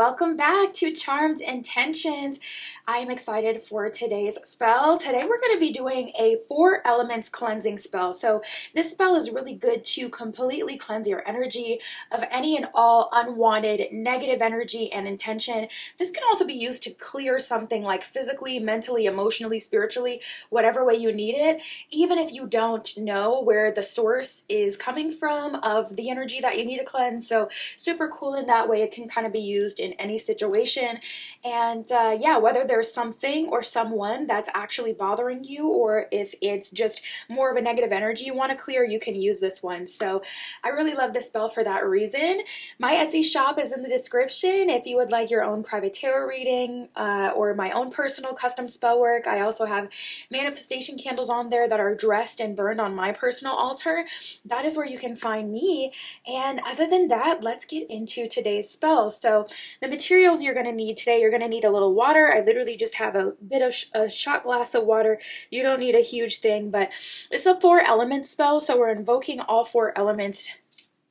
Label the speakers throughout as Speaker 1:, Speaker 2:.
Speaker 1: welcome back to Charmed Intentions. I am excited for today's spell. Today we're going to be doing a 4 elements cleansing spell. So this spell is really good to completely cleanse your energy of any and all unwanted negative energy and intention. This can also be used to clear something like physically, mentally, emotionally, spiritually, whatever way you need it, even if you don't know where the source is coming from of the energy that you need to cleanse. So super cool in that way. It can kind of be used in any situation. And yeah, whether there's something or someone that's actually bothering you, or if it's just more of a negative energy you want to clear, you can use this one. So I really love this spell for that reason. My Etsy shop is in the description if you would like your own private tarot reading or my own personal custom spell work. I also have manifestation candles on there that are dressed and burned on my personal altar. That is where you can find me. And other than that, let's get into today's spell. So the materials you're going to need today, you're going to need a little water. I literally just have a bit of a shot glass of water. You don't need a huge thing, but it's a 4 element spell, so we're invoking all 4 elements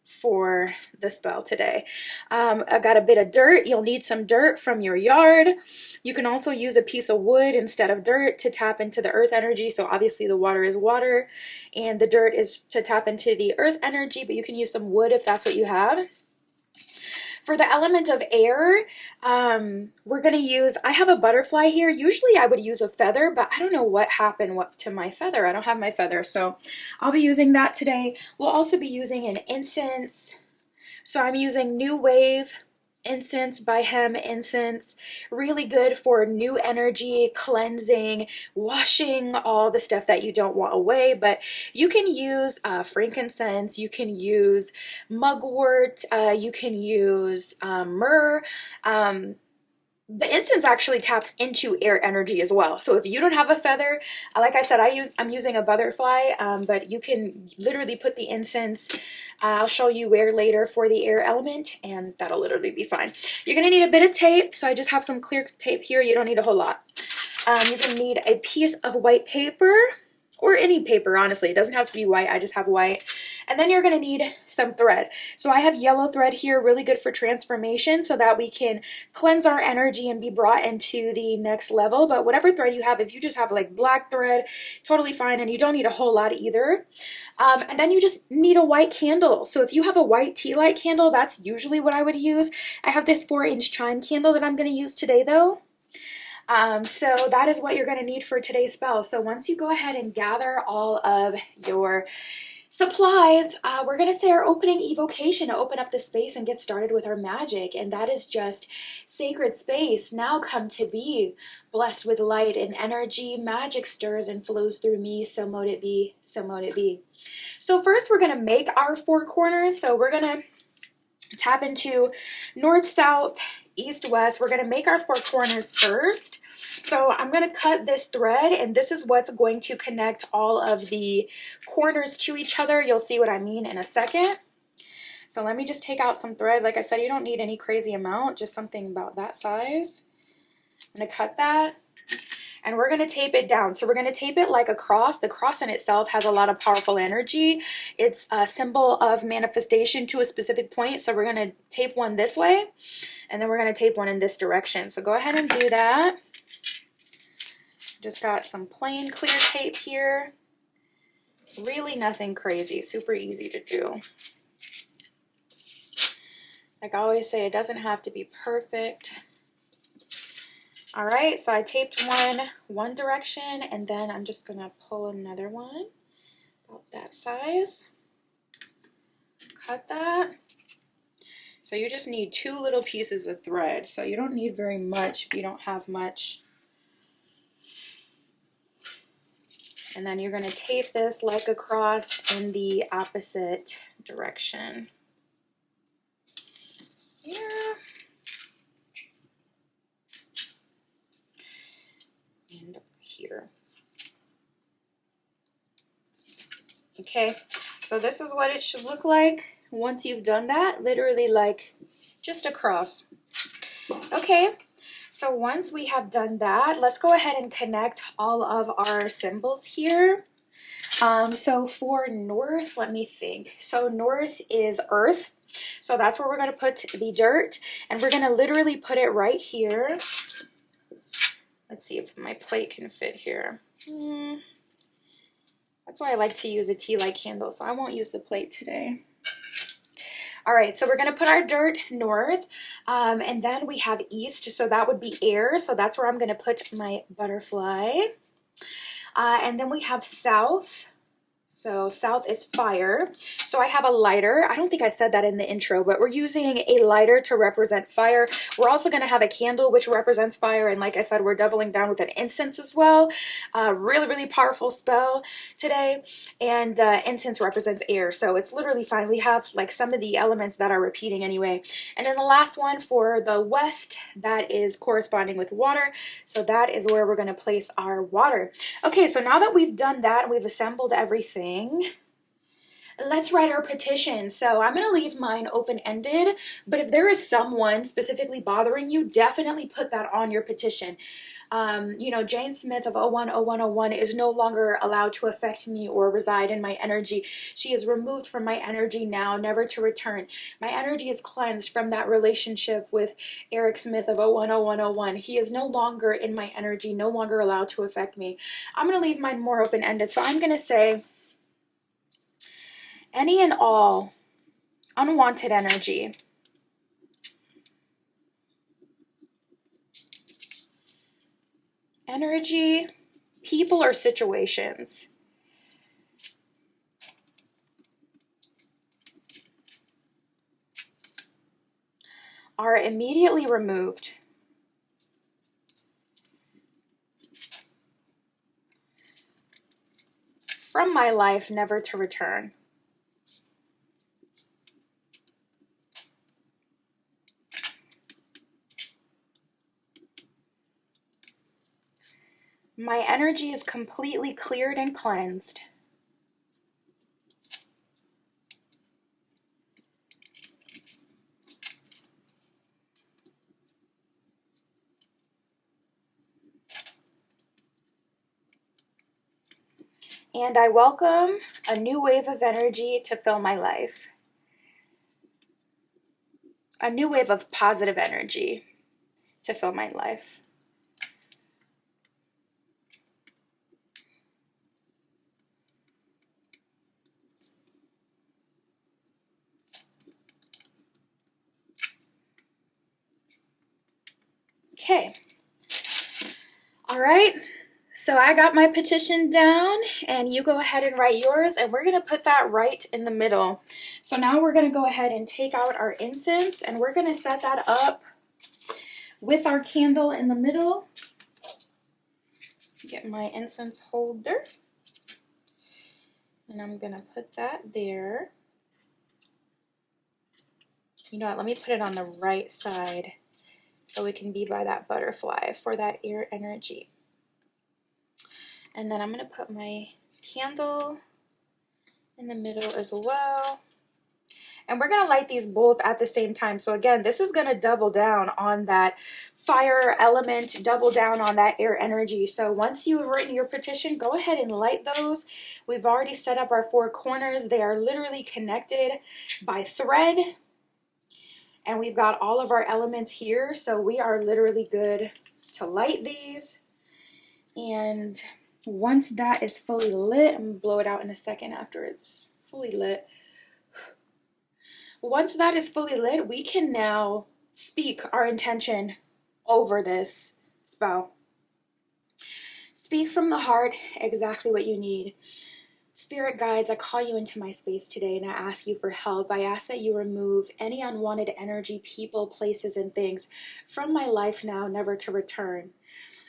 Speaker 1: for the spell today. I got a bit of dirt. You'll need some dirt from your yard. You can also use a piece of wood instead of dirt to tap into the earth energy. So obviously the water is water and the dirt is to tap into the earth energy, but you can use some wood if that's what you have. For the element of air, we're going to use, I have a butterfly here. Usually I would use a feather, but I don't know what happened to my feather. I don't have my feather, so I'll be using that today. We'll also be using an incense. So I'm using New Wave incense by Hem Incense. Really good for new energy, cleansing, washing all the stuff that you don't want away. But you can use frankincense, you can use mugwort, you can use myrrh. The incense actually taps into air energy as well. So if you don't have a feather, like I said, I'm using a butterfly, but you can literally put the incense. I'll show you where later for the air element, and that'll literally be fine. You're gonna need a bit of tape, so I just have some clear tape here. You don't need a whole lot. You're gonna need a piece of white paper, or any paper, honestly. It doesn't have to be white, I just have white. And then you're gonna need some thread. So I have yellow thread here, really good for transformation so that we can cleanse our energy and be brought into the next level. But whatever thread you have, if you just have like black thread, totally fine, and you don't need a whole lot either. And then you just need a white candle. So if you have a white tea light candle, that's usually what I would use. I have this 4-inch chime candle that I'm gonna use today though. So that is what you're going to need for today's spell. So once you go ahead and gather all of your supplies, we're going to say our opening evocation to open up the space and get started with our magic. And that is just sacred space. Now come to be blessed with light and energy. Magic stirs and flows through me. So mote it be. So mote it be. So first we're going to make our 4 corners. So we're going to tap into north, south, east, west. We're going to make our 4 corners first. So I'm going to cut this thread, and this is what's going to connect all of the corners to each other. You'll see what I mean in a second. So let me just take out some thread. Like I said, you don't need any crazy amount, just something about that size. I'm going to cut that. And we're going to tape it down. So we're going to tape it like a cross. The cross in itself has a lot of powerful energy. It's a symbol of manifestation to a specific point. So we're going to tape one this way, and then we're going to tape one in this direction. So go ahead and do that. Just got some plain clear tape here. Really nothing crazy. Super easy to do. Like I always say, it doesn't have to be perfect. All right, so I taped one direction, and then I'm just gonna pull another one about that size. Cut that. So you just need 2 little pieces of thread. So you don't need very much if you don't have much. And then you're gonna tape this like a cross in the opposite direction. Here. And here. Okay, so this is what it should look like once you've done that, literally like just a cross. Okay, so once we have done that, let's go ahead and connect all of our symbols here. So for north, let me think. So north is earth. So that's where we're going to put the dirt, and we're going to literally put it right here. Let's see if my plate can fit here. That's why I like to use a tea light candle, so I won't use the plate today. All right, so we're going to put our dirt north, and then we have east, so that would be air. So that's where I'm going to put my butterfly. And then we have south. So south is fire. So I have a lighter. I don't think I said that in the intro, but we're using a lighter to represent fire. We're also going to have a candle, which represents fire. And like I said, we're doubling down with an incense as well. Really, really powerful spell today. And incense represents air. So it's literally fine. We have like some of the elements that are repeating anyway. And then the last one for the west, that is corresponding with water. So that is where we're going to place our water. Okay, so now that we've done that and we've assembled everything, let's write our petition. So I'm going to leave mine open-ended, but if there is someone specifically bothering you, definitely put that on your petition. You know, Jane Smith of 010101 is no longer allowed to affect me or reside in my energy. She is removed from my energy now, never to return. My energy is cleansed from that relationship with Eric Smith of 010101. He is no longer in my energy, no longer allowed to affect me. I'm going to leave mine more open-ended. So I'm going to say, any and all unwanted energy people or situations are immediately removed from my life, never to return. My energy is completely cleared and cleansed. And I welcome a new wave of energy to fill my life. A new wave of positive energy to fill my life. Okay. All right. So I got my petition down, and you go ahead and write yours, and we're going to put that right in the middle. So now we're going to go ahead and take out our incense, and we're going to set that up with our candle in the middle. Get my incense holder, and I'm going to put that there. You know what, let me put it on the right side so we can be by that butterfly for that air energy. And then I'm going to put my candle in the middle as well. And we're going to light these both at the same time. So again, this is going to double down on that fire element, double down on that air energy. So once you've written your petition, go ahead and light those. We've already set up our 4 corners. They are literally connected by thread. And we've got all of our elements here. So we are literally good to light these. And once that is fully lit, I'm going to blow it out in a second after it's fully lit. Once that is fully lit, we can now speak our intention over this spell. Speak from the heart exactly what you need. Spirit guides, I call you into my space today and I ask you for help. I ask that you remove any unwanted energy, people, places, and things from my life now, never to return.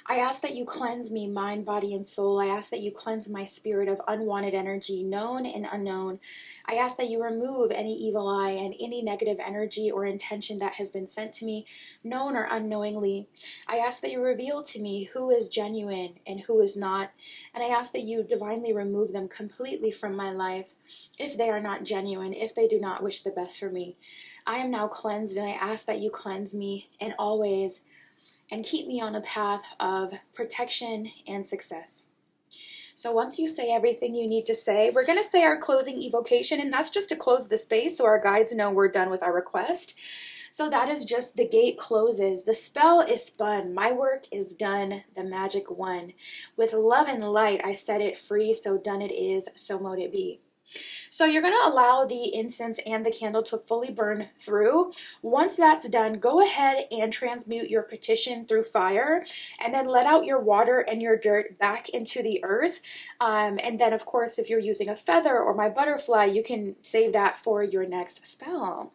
Speaker 1: I ask that you cleanse me, mind, body, and soul. I ask that you cleanse my spirit of unwanted energy, known and unknown. I ask that you remove any evil eye and any negative energy or intention that has been sent to me, known or unknowingly. I ask that you reveal to me who is genuine and who is not. And I ask that you divinely remove them completely from my life if they are not genuine, if they do not wish the best for me. I am now cleansed, and I ask that you cleanse me in all ways and keep me on a path of protection and success. So once you say everything you need to say, we're going to say our closing evocation, and that's just to close the space so our guides know we're done with our request. So that is just the gate closes. The spell is spun. My work is done. The magic won. With love and light, I set it free. So done it is. So mote it be. So you're going to allow the incense and the candle to fully burn through. Once that's done, go ahead and transmute your petition through fire, and then let out your water and your dirt back into the earth. And then, of course, if you're using a feather or my butterfly, you can save that for your next spell.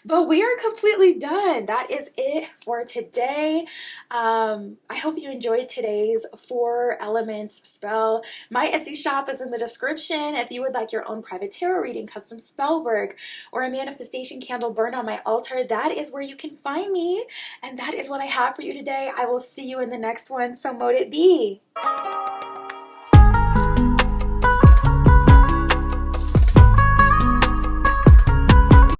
Speaker 1: But we are completely done. That is it for today. I hope you enjoyed today's 4 elements spell. My Etsy shop is in the description if you would like your own private tarot reading, custom spell work, or a manifestation candle burned on my altar. That is where you can find me, and that is what I have for you today. I will see you in the next one, so mote it be.